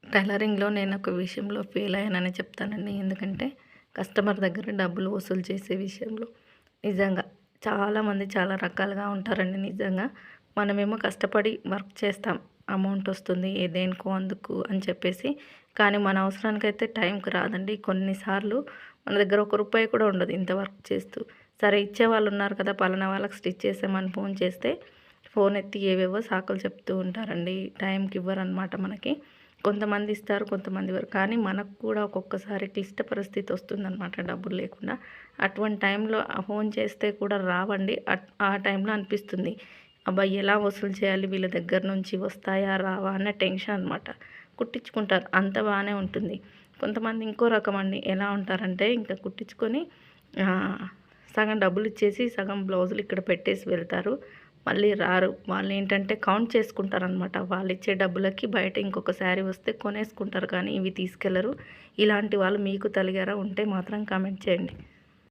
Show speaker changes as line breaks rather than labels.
టైలరింగ్‌లో నేనొక విషయంలో ఫెయిల్ అయ్యాననే చెప్తానండి. ఎందుకంటే, కస్టమర్ దగ్గర డబ్బులు వసూలు చేసే విషయంలో. నిజంగా. చాలామంది చాలా రకాలుగా ఉంటారండి నిజంగా. మనమేమో కష్టపడి వర్క్ చేస్తాం. అమౌంటొస్తుంది దేనికో అందుకు అని చెప్పేసి. కానీ మన అవసరానికైతే టైంకి రాదండి. కొన్నిసార్లు మన దగ్గర ఒక రూపాయి కూడా ఉండదు ఇంత వర్క్ చేస్తూ. సరే ఇచ్చేవాళ్ళున్నారు కదా! పలానా వాళ్ళకి స్టిచ్ చేసామని ఫోన్ చేస్తే, ఫోన్ ఎత్తి ఏవేవో సాకులు చెప్తూ ఉంటారండి. టైంకి ఇవ్వరనమాట మనకి. కొంతమంది ఇస్తారు, కొంతమంది ఇవ్వరు. కానీ మనకు కూడా ఒక్కొక్కసారి క్లిష్ట పరిస్థితి వస్తుందనమాట డబ్బులు లేకుండా. అటువంటి టైంలో ఫోన్ చేస్తే కూడా రావండి. ఆ టైంలో అనిపిస్తుంది. అబ్బా! ఎలా వసూలు చేయాలి వీళ్ళ దగ్గర నుంచి వస్తాయా? రావా? అన్న టెన్షన్ అనమాట. కుట్టించుకుంటారు. అంత బానే ఉంటుంది. కొంతమంది ఇంకో రకమండి. ఎలా ఉంటారంటే ఇంకా కుట్టించుకొని సగం డబ్బులిచ్చేసి, సగం బ్లౌజులు ఇక్కడ పెట్టేసి వెళ్తారు. మళ్ళీ రారు. వాళ్ళేంటంటే కౌంట్ చేసుకుంటారనమాట. వాళ్ళిచ్చే డబ్బులకి బయట ఇంకొక శారీ వస్తే కొనేసుకుంటారు కానీ ఇవి తీసుకెళ్లరు. ఇలాంటి వాళ్ళు మీకు తలిగారా? ఉంటే మాత్రం కామెంట్ చేయండి.